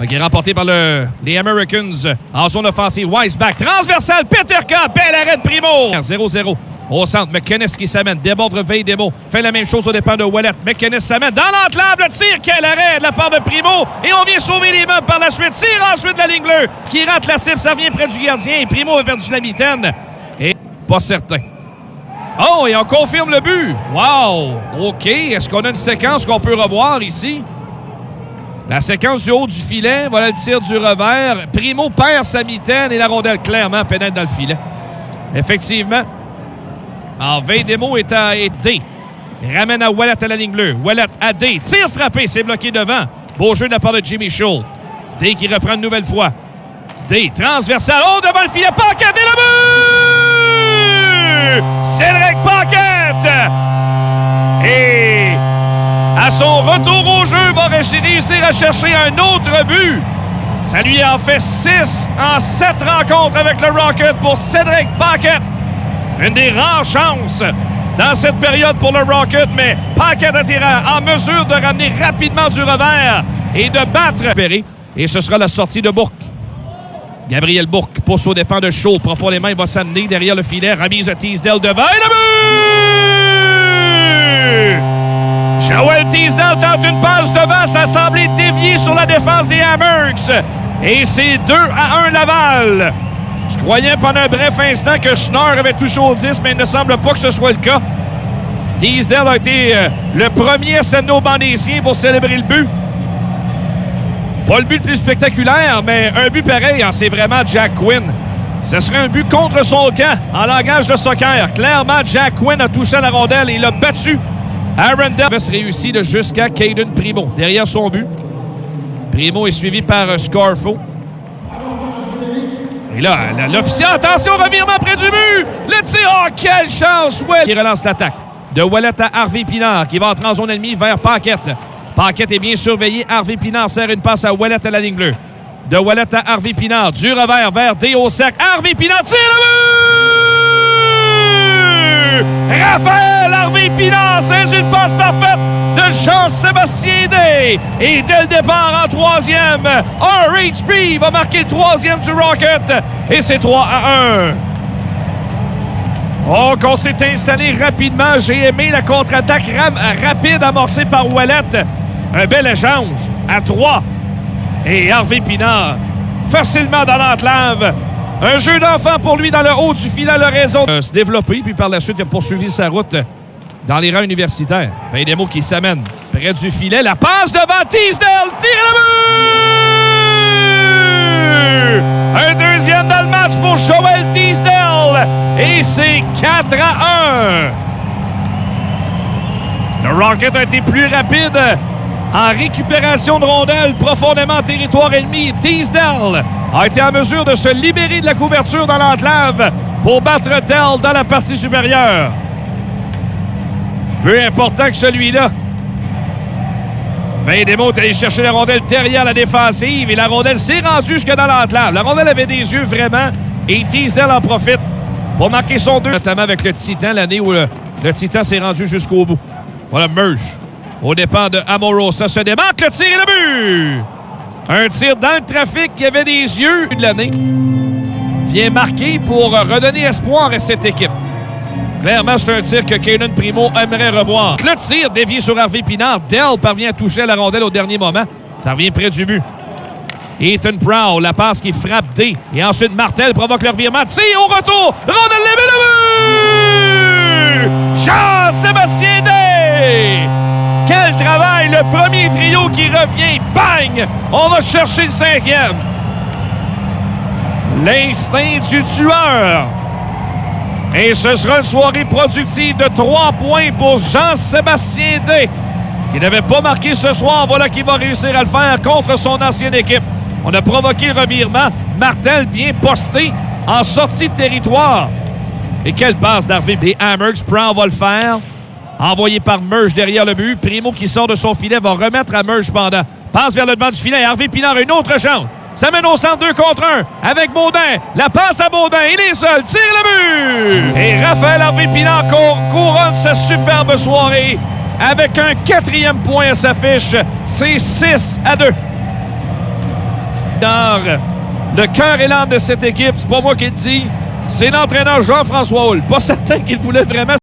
Qui est remporté par les Americans en zone offensive. Weisbach, transversal, Peterka, bel arrêt de Primo. 0-0 au centre. McInnes qui s'amène, déborde Veidemo, fait la même chose au départ de Ouellet. McInnes s'amène dans l'enclave, le tir, quel arrêt de la part de Primo. Et on vient sauver les meubles par la suite. Tire ensuite de la ligne bleue qui rate la cible, ça revient près du gardien. Et Primo a perdu la mitaine. Et pas certain. Oh, et on confirme le but. Wow! OK, est-ce qu'on a une séquence qu'on peut revoir ici? La séquence du haut du filet, voilà le tir du revers. Primo perd sa mitaine et la rondelle clairement pénètre dans le filet. Effectivement. Alors, Veidemo est à D. Il ramène à Ouellet à la ligne bleue. Ouellet à D. Tir frappé, c'est bloqué devant. Beau jeu de la part de Jimmy Schull. D qui reprend une nouvelle fois. D, transversal. Oh, devant le filet. Paquette et le but! Cédric Paquette! Et... à son retour au jeu, va réussir à chercher un autre but. Ça lui en fait 6 en 7 rencontres avec le Rocket pour Cédric Paquette. Une des rares chances dans cette période pour le Rocket, mais Paquette a été en mesure de ramener rapidement du revers et de battre. Et ce sera la sortie de Bourque. Gabriel Bourque pousse aux dépens de Schull. Profondément, il va s'amener derrière le filet. Remise de Teasdale devant. Et le but! Joel Teasdale tente une passe devant. Ça semblait dévier sur la défense des Hammers. Et c'est 2-1 Laval. Je croyais pendant un bref instant que Schnarr avait touché au 10, mais il ne semble pas que ce soit le cas. Teasdale a été le premier à s'amener au banc des siens pour célébrer le but. Pas le but le plus spectaculaire, mais un but pareil, hein, c'est vraiment Jack Quinn. Ce serait un but contre son camp en langage de soccer. Clairement, Jack Quinn a touché la rondelle et il a battu Aaron Davis réussi jusqu'à Caden Primo. Derrière son but, Primo est suivi par Scarfo. Et là, l'officier, attention, revirement près du but. Le tir, oh, quelle chance! Ouellet qui relance l'attaque. De Ouellet à Harvey Pinard qui va entrer en zone ennemie vers Paquette. Paquette est bien surveillé. Harvey Pinard sert une passe à Ouellet à la ligne bleue. De Ouellet à Harvey Pinard. Du revers vers D.O.Sec. Harvey Pinard tire le but! Raphaël Harvey Pinard, c'est une passe parfaite de Jean-Sébastien Day. Et dès le départ en troisième, RHB va marquer le troisième du Rocket. Et c'est 3-1. Oh, qu'on s'est installé rapidement. J'ai aimé la contre-attaque rapide amorcée par Ouellet. Un bel échange à 3. Et Harvey Pinard, facilement dans l'enclave. Un jeu d'enfant pour lui dans le haut du filet, la raison de se développer. Puis par la suite, il a poursuivi sa route dans les rangs universitaires. Veidemo qui s'amène près du filet. La passe devant Teasdale. Tire le but! Un deuxième dans le match pour Joel Teasdale. Et c'est 4-1. Le Rocket a été plus rapide en récupération de rondelles profondément en territoire ennemi. Teasdale a été en mesure de se libérer de la couverture dans l'enclave pour battre Dell dans la partie supérieure. Peu important que celui-là. Veidemo est allé chercher la rondelle derrière la défensive et la rondelle s'est rendue jusque dans l'enclave. La rondelle avait des yeux vraiment et Teasdale en profite pour marquer son 2. Notamment avec le Titan, l'année où le Titan s'est rendu jusqu'au bout. Voilà Merge. Au départ de Amorosa se démarque, le tir et le but! Un tir dans le trafic qui avait des yeux de l'année. Vient marquer pour redonner espoir à cette équipe. Clairement, c'est un tir que Caden Primo aimerait revoir. Le tir dévié sur Harvey Pinard. Dell parvient à toucher la rondelle au dernier moment. Ça revient près du but. Ethan Prowl, la passe qui frappe D. Et ensuite, Martel provoque le revirement. Tir au retour. Rondelle levée, le but! Jean-Sébastien Day! Quel travail! Le premier trio qui revient. Bang! On va chercher le cinquième. L'instinct du tueur. Et ce sera une soirée productive de 3 points pour Jean-Sébastien Day, qui n'avait pas marqué ce soir. Voilà qui va réussir à le faire contre son ancienne équipe. On a provoqué le revirement. Martel bien posté en sortie de territoire. Et quelle passe d'Harvey. Des Hammers. Brown va le faire. Envoyé par Merge derrière le but. Primo qui sort de son filet va remettre à Merge pendant. Passe vers le devant du filet. Harvey Pinard a une autre chance. Ça mène au centre 2 contre 1 avec Baudin. La passe à Baudin. Il est seul. Tire le but. Et Raphaël Harvey Pinard couronne sa superbe soirée avec un 4e point à sa fiche. C'est 6-2. Le cœur et l'âme de cette équipe, c'est pas moi qui le dis, c'est l'entraîneur Jean-François Houle. Pas certain qu'il voulait vraiment